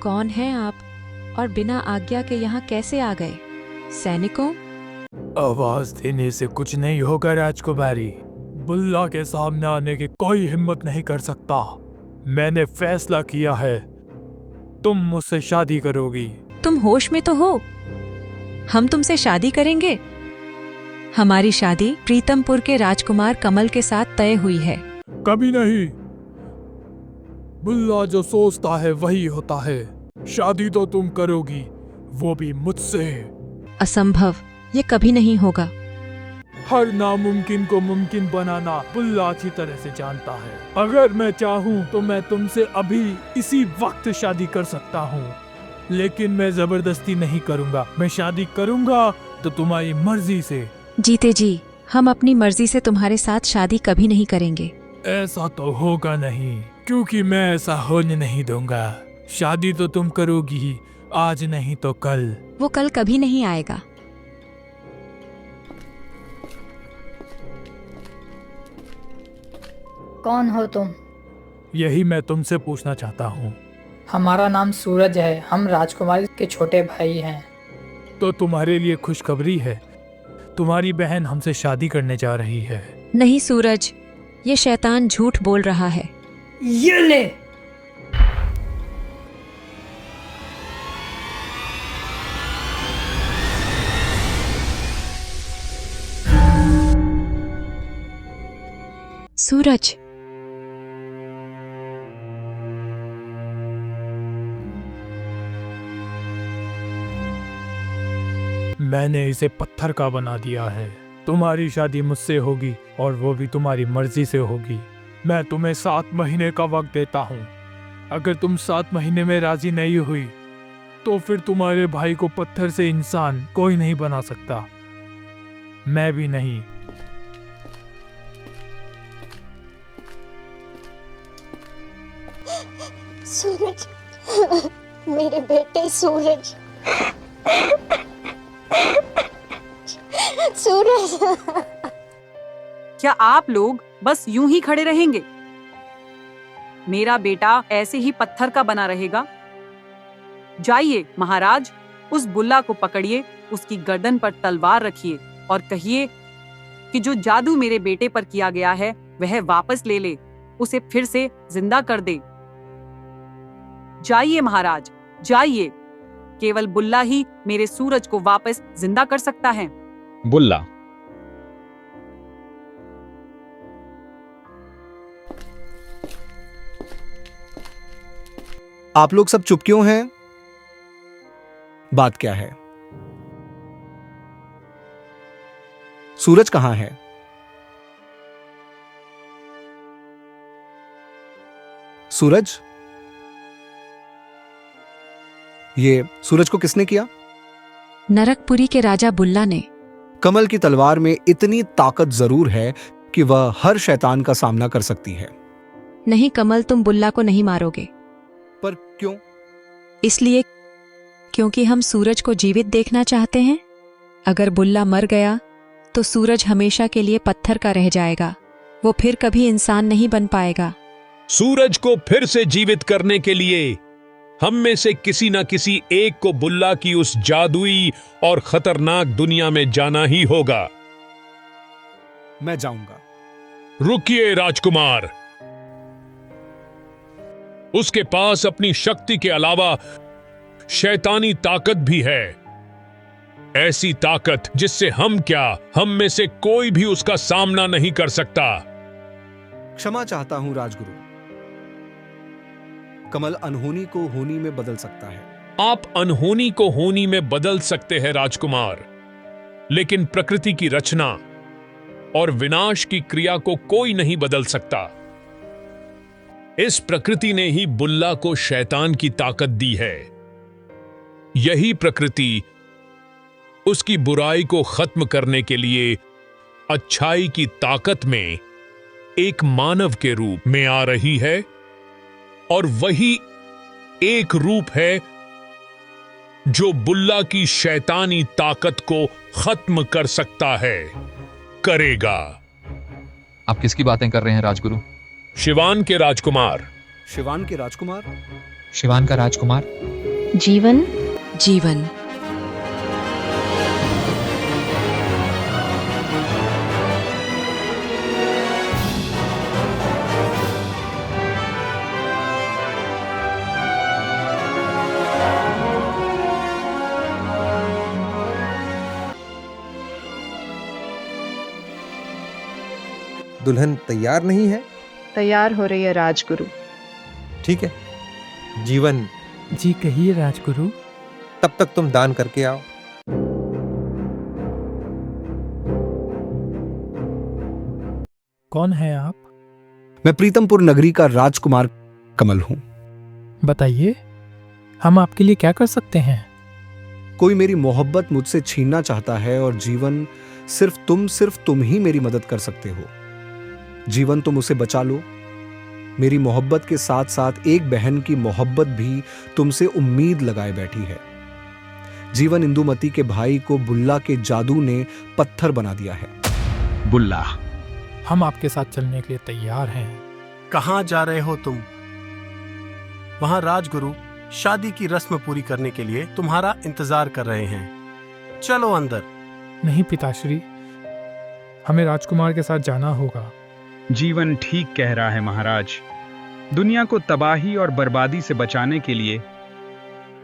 कौन हैं आप और बिना आज्ञा के यहाँ कैसे आ गए? सैनिकों? आवाज देने से कुछ नहीं होगा राजकुमारी। बुल्ला के सामने आने की कोई हिम्मत नहीं कर सकता। मैंने फैसला किया है, तुम मुझसे शादी करोगी। तुम होश में तो हो? हम तुमसे शादी करेंगे? हमारी शादी प्रीतमपुर के राजकुमार कमल के साथ तय हुई है। कभी नहीं। बुल्ला जो सोचता है वही होता है। शादी तो तुम करोगी, वो भी मुझसे। असंभव, ये कभी नहीं होगा। हर नामुमकिन को मुमकिन बनाना बुल्ला अच्छी तरह से जानता है। अगर मैं चाहूँ तो मैं तुमसे अभी इसी वक्त शादी कर सकता हूँ, लेकिन मैं जबरदस्ती नहीं करूँगा। मैं शादी करूँगा तो तुम्हारी मर्जी से। जीते जी, हम अपनी मर्जी से तुम्हारे साथ शादी कभी नहीं करेंगे। ऐसा तो होगा नहीं, क्योंकि मैं ऐसा होने नहीं दूंगा। शादी तो तुम करोगी, आज नहीं तो कल। वो कल कभी नहीं आएगा। कौन हो तुम? यही मैं तुमसे पूछना चाहता हूँ। हमारा नाम सूरज है, हम राजकुमारी के छोटे भाई हैं। तो तुम्हारे लिए खुशखबरी है, तुम्हारी बहन हमसे शादी करने जा रही है। नहीं सूरज, ये शैतान झूठ बोल रहा है। ये ले। सूरज, मैंने इसे पत्थर का बना दिया है। तुम्हारी शादी मुझसे होगी और वो भी तुम्हारी मर्जी से होगी। मैं तुम्हें 7 महीने का वक्त देता हूँ। अगर तुम 7 महीने में राजी नहीं हुई तो फिर तुम्हारे भाई को पत्थर से इंसान कोई नहीं बना सकता, मैं भी नहीं। सूरज, मेरे बेटे सूरज, सूरज। क्या आप लोग बस यूं ही खड़े रहेंगे? मेरा बेटा ऐसे ही पत्थर का बना रहेगा? जाइए महाराज, उस बुल्ला को पकड़िए, उसकी गर्दन पर तलवार रखिए और कहिए कि जो जादू मेरे बेटे पर किया गया है वह वापस ले ले, उसे फिर से जिंदा कर दे। जाइए महाराज, जाइए। केवल बुल्ला ही मेरे सूरज को वापस जिंदा कर सकता है। बुल्ला, आप लोग सब चुप क्यों हैं? बात क्या है? सूरज कहां है? सूरज? ये सूरज को किसने किया? नरकपुरी के राजा बुल्ला ने। कमल की तलवार में इतनी ताकत जरूर है कि वह हर शैतान का सामना कर सकती है। नहीं कमल, तुम बुल्ला को नहीं मारोगे। पर क्यों? इसलिए क्योंकि हम सूरज को जीवित देखना चाहते हैं। अगर बुल्ला मर गया तो सूरज हमेशा के लिए पत्थर का रह जाएगा, वो फिर कभी इंसान नहीं बन पाएगा। सूरज को फिर से जीवित करने के लिए हम में से किसी न किसी एक को बुल्ला की उस जादुई और खतरनाक दुनिया में जाना ही होगा। मैं जाऊंगा। रुकिए राजकुमार, उसके पास अपनी शक्ति के अलावा शैतानी ताकत भी है। ऐसी ताकत जिससे हम क्या, हम में से कोई भी उसका सामना नहीं कर सकता। क्षमा चाहता हूं राजगुरु। कमल अनहोनी को होनी में बदल सकता है। आप अनहोनी को होनी में बदल सकते हैं राजकुमार, लेकिन प्रकृति की रचना और विनाश की क्रिया को कोई नहीं बदल सकता। इस प्रकृति ने ही बुल्ला को शैतान की ताकत दी है। यही प्रकृति उसकी बुराई को खत्म करने के लिए अच्छाई की ताकत में एक मानव के रूप में आ रही है, और वही एक रूप है जो बुल्ला की शैतानी ताकत को खत्म कर सकता है, करेगा। आप किसकी बातें कर रहे हैं राजगुरु? शिवान के राजकुमार, शिवान के राजकुमार। शिवान का राजकुमार। जीवन। जीवन। दुल्हन तैयार नहीं है? तैयार हो रही है राजगुरु। ठीक है, जीवन जी कहिए राजगुरु। तब तक तुम दान करके आओ। कौन है आप? मैं प्रीतमपुर नगरी का राजकुमार कमल हूं। बताइए, हम आपके लिए क्या कर सकते हैं? कोई मेरी मोहब्बत मुझसे छीनना चाहता है और जीवन सिर्फ तुम ही मेरी मदद कर सकते हो। जीवन, तुम उसे बचा लो। मेरी मोहब्बत के साथ साथ एक बहन की मोहब्बत भी तुमसे उम्मीद लगाए बैठी है। जीवन, इंदुमती के भाई को बुल्ला के जादू ने पत्थर बना दिया है। बुल्ला। हम आपके साथ चलने के लिए तैयार हैं। कहाँ जा रहे हो तुम? वहां राजगुरु शादी की रस्म पूरी करने के लिए तुम्हारा इंतजार कर रहे हैं। चलो अंदर। नहीं पिताश्री, हमें राजकुमार के साथ जाना होगा। जीवन ठीक कह रहा है महाराज। दुनिया को तबाही और बर्बादी से बचाने के लिए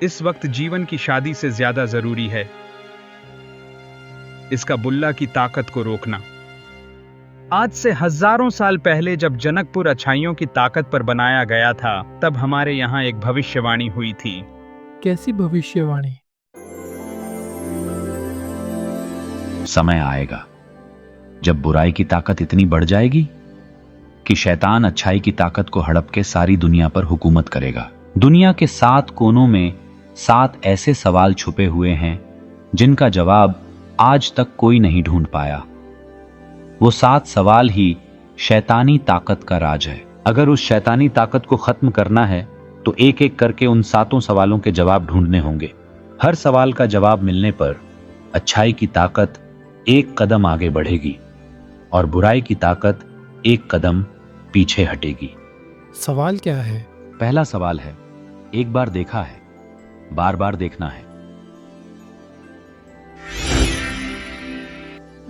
इस वक्त जीवन की शादी से ज्यादा जरूरी है इसका बुल्ला की ताकत को रोकना। आज से हजारों साल पहले जब जनकपुर अच्छाइयों की ताकत पर बनाया गया था, तब हमारे यहां एक भविष्यवाणी हुई थी। कैसी भविष्यवाणी? समय आएगा जब बुराई की ताकत इतनी बढ़ जाएगी कि शैतान अच्छाई की ताकत को हड़प के सारी दुनिया पर हुकूमत करेगा। दुनिया के 7 कोनों में 7 ऐसे सवाल छुपे हुए हैं जिनका जवाब आज तक कोई नहीं ढूंढ पाया। वो 7 सवाल ही शैतानी ताकत का राज है। अगर उस शैतानी ताकत को खत्म करना है तो एक एक करके उन 7 सवालों के जवाब ढूंढने होंगे। हर सवाल का जवाब मिलने पर अच्छाई की ताकत एक कदम आगे बढ़ेगी और बुराई की ताकत एक कदम पीछे हटेगी। सवाल क्या है? पहला सवाल है, एक बार देखा है, बार बार देखना है।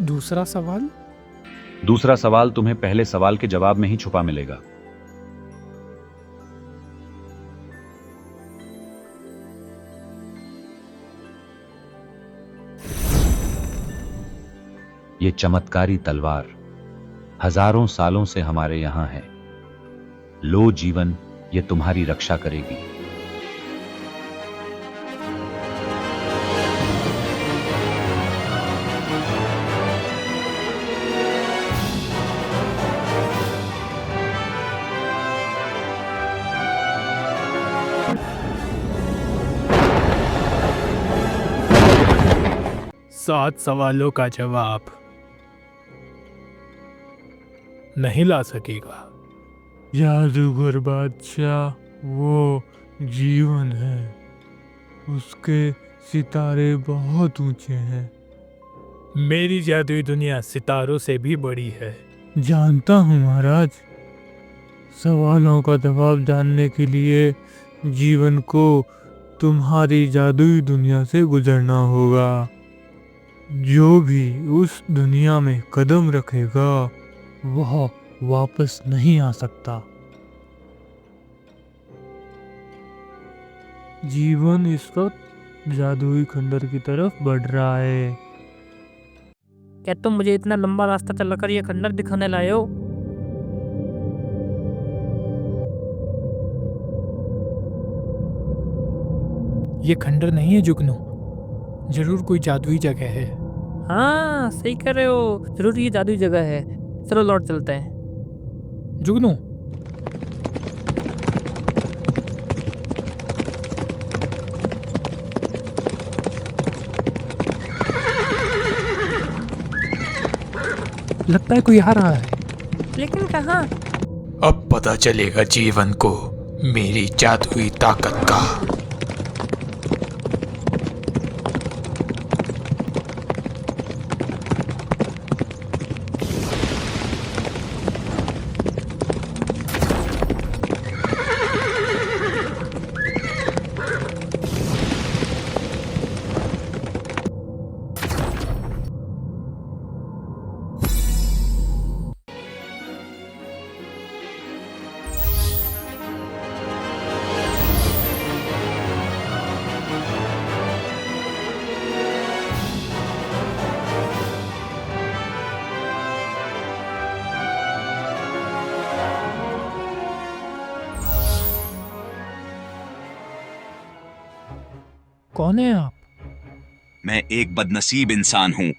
दूसरा सवाल? दूसरा सवाल तुम्हें पहले सवाल के जवाब में ही छुपा मिलेगा। ये चमत्कारी तलवार हजारों सालों से हमारे यहां है। लो जीवन, ये तुम्हारी रक्षा करेगी। सात सवालों का जवाब नहीं ला सकेगा। जादूगर बादशाह वो जीवन है, उसके सितारे बहुत ऊंचे हैं। मेरी जादुई दुनिया सितारों से भी बड़ी है। जानता हूँ महाराज। सवालों का जवाब जानने के लिए जीवन को तुम्हारी जादुई दुनिया से गुजरना होगा। जो भी उस दुनिया में कदम रखेगा वह वापस नहीं आ सकता। जीवन इस वक्त जादुई खंडर की तरफ बढ़ रहा है। क्या तुम मुझे इतना लंबा रास्ता चलकर यह खंडर दिखाने लाए हो? ये खंडर नहीं है जुगनू, जरूर कोई जादुई जगह है। हाँ सही कर रहे हो, जरूर ये जादुई जगह है। चलो लौट चलते हैं। जुगनू, लगता है कोई आ रहा है। लेकिन कहाँ? अब पता चलेगा जीवन को मेरी जादुई ताकत का। कौन है आप? मैं एक बदनसीब इंसान हूं।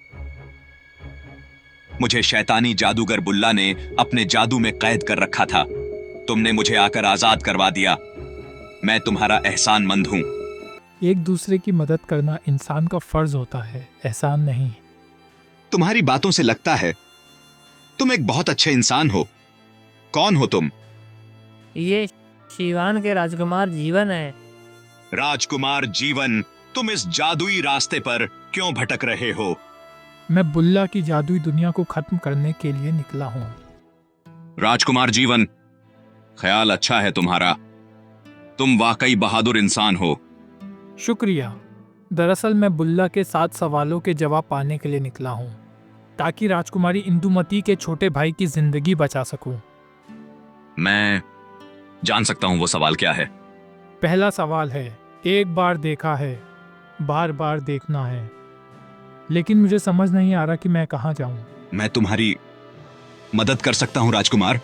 मुझे शैतानी जादूगर बुल्ला ने अपने जादू में कैद कर रखा था। तुमने मुझे आकर आजाद करवा दिया। मैं तुम्हारा एहसानमंद हूं। एक दूसरे की मदद करना इंसान का फर्ज होता है, एहसान नहीं। तुम्हारी बातों से लगता है तुम एक बहुत अच्छे इंसान हो। कौन हो तुम? ये शिवान के राजकुमार जीवन है। राजकुमार जीवन, तुम इस जादुई रास्ते पर क्यों भटक रहे हो? मैं बुल्ला की जादुई दुनिया को खत्म करने के लिए निकला हूँ। राजकुमार जीवन, ख्याल अच्छा है तुम्हारा। तुम वाकई बहादुर इंसान हो। शुक्रिया। दरअसल मैं बुल्ला के 7 सवालों के जवाब पाने के लिए निकला हूँ, ताकि राजकुमारी इंदुमती के छोटे भाई की जिंदगी बचा सकूं। मैं जान सकता हूं वो सवाल क्या है? पहला सवाल है, एक बार देखा है, बार बार देखना है, लेकिन मुझे समझ नहीं आ रहा कि मैं कहाँ जाऊं। मैं तुम्हारी मदद कर सकता हूं राजकुमार।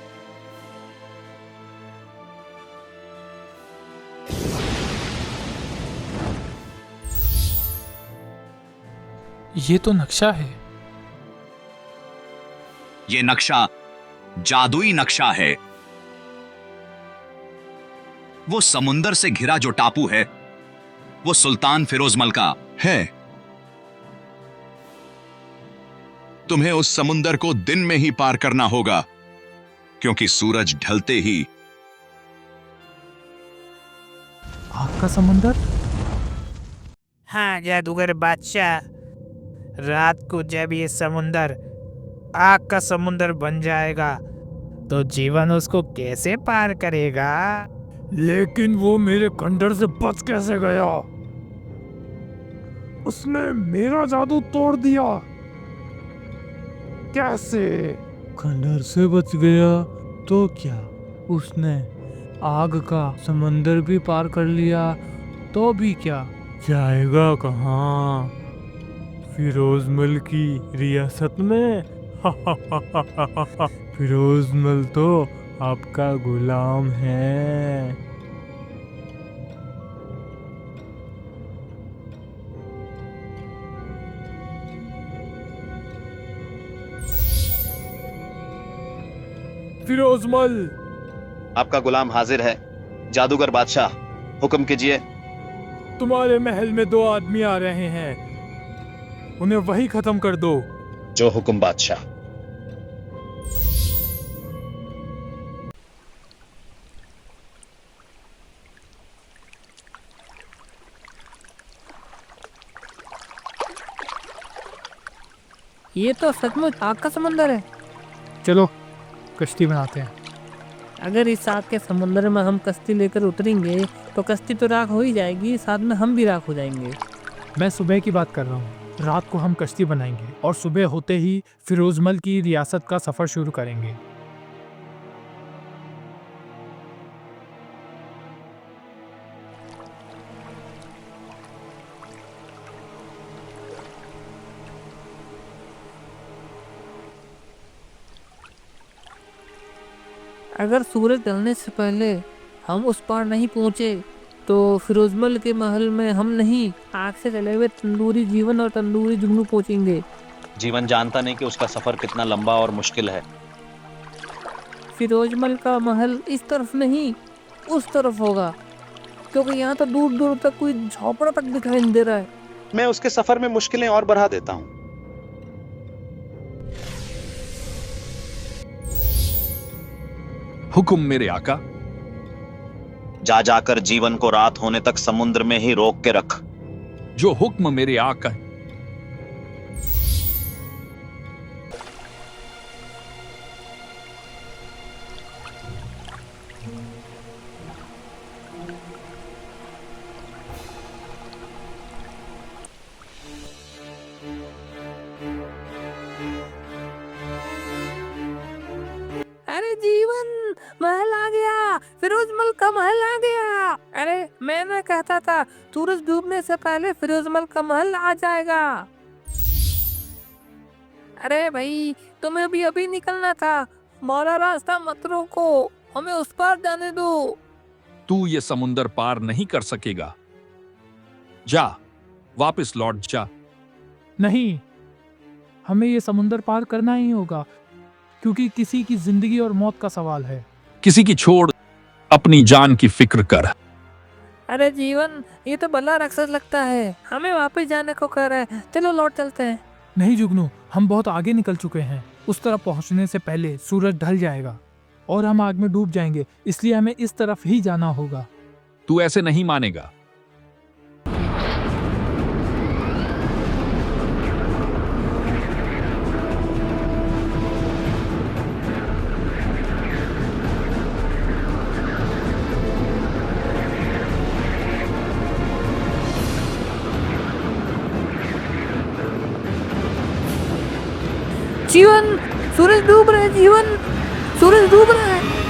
ये तो नक्शा है। ये नक्शा जादुई नक्शा है। वो समुंदर से घिरा जो टापू है, वो सुल्तान फिरोजमल का है। तुम्हें उस समुंदर को दिन में ही पार करना होगा, क्योंकि सूरज ढलते ही। आग का समुंदर? हाँ जादूगर बादशाह, रात को जब ये समुंदर आग का समुंदर बन जाएगा तो जीवन उसको कैसे पार करेगा? लेकिन वो मेरे खंडर से बच कैसे गया? उसने मेरा जादू तोड़ दिया। कैसे? खंडर से बच गया तो क्या उसने आग का समंदर भी पार कर लिया तो भी क्या? जाएगा कहाँ? फिरोजमल की रियासत में? फिरोजमल तो आपका गुलाम है। फिरोजमल, आपका गुलाम हाजिर है। जादूगर बादशाह, हुक्म कीजिए। तुम्हारे महल में 2 आदमी आ रहे हैं, उन्हें वही खत्म कर दो। जो हुक्म बादशाह। ये तो सचमुच आग का समुंदर है। चलो कश्ती बनाते हैं। अगर इस आग के समुंदर में हम कश्ती लेकर उतरेंगे तो कश्ती तो राख हो ही जाएगी, साथ में हम भी राख हो जाएंगे। मैं सुबह की बात कर रहा हूँ। रात को हम कश्ती बनाएंगे और सुबह होते ही फिरोजमल की रियासत का सफर शुरू करेंगे। अगर सूरज ढलने से पहले हम उस पार नहीं पहुंचे तो फिरोजमल के महल में हम नहीं, आग से जले हुए तंदूरी जीवन और तंदूरी जुगनू पहुंचेंगे। जीवन जानता नहीं कि उसका सफर कितना लंबा और मुश्किल है। फिरोजमल का महल इस तरफ नहीं, उस तरफ होगा, क्योंकि यहाँ तो दूर दूर तक कोई झोपड़ा तक दिखाई नहीं दे रहा है। मैं उसके सफर में मुश्किलें और बढ़ा देता हूँ। हुक्म मेरे आका। जा जाकर जीवन को रात होने तक समुद्र में ही रोक के रख। जो हुक्म मेरे आका। अरे जीवन, महल आ गया, फिरोजमल का महल आ गया। अरे मैंने कहता था सूरज डूबने से पहले फिरोजमल का महल आ जाएगा। अरे भाई, तुम्हें भी अभी निकलना था, हमारा रास्ता मत रोको, हमें उस पार जाने दो। तू ये समुंदर पार नहीं कर सकेगा। जा, वापस लौट जा। नहीं, हमें ये समुंदर पार करना ही होगा, क्योंकि किसी की जिंदगी और मौत का सवाल है। किसी की छोड़, अपनी जान की फिक्र कर। अरे जीवन, ये तो भला राक्षस लगता है, हमें वापस जाने को कह रहा है। चलो लौट चलते हैं। नहीं जुगनू, हम बहुत आगे निकल चुके हैं। उस तरफ पहुंचने से पहले सूरज ढल जाएगा और हम आग में डूब जाएंगे, इसलिए हमें इस तरफ ही जाना होगा। तू ऐसे नहीं मानेगा। जीवन, सूरज डूब रहा है। जीवन, सूरज डूब रहा है।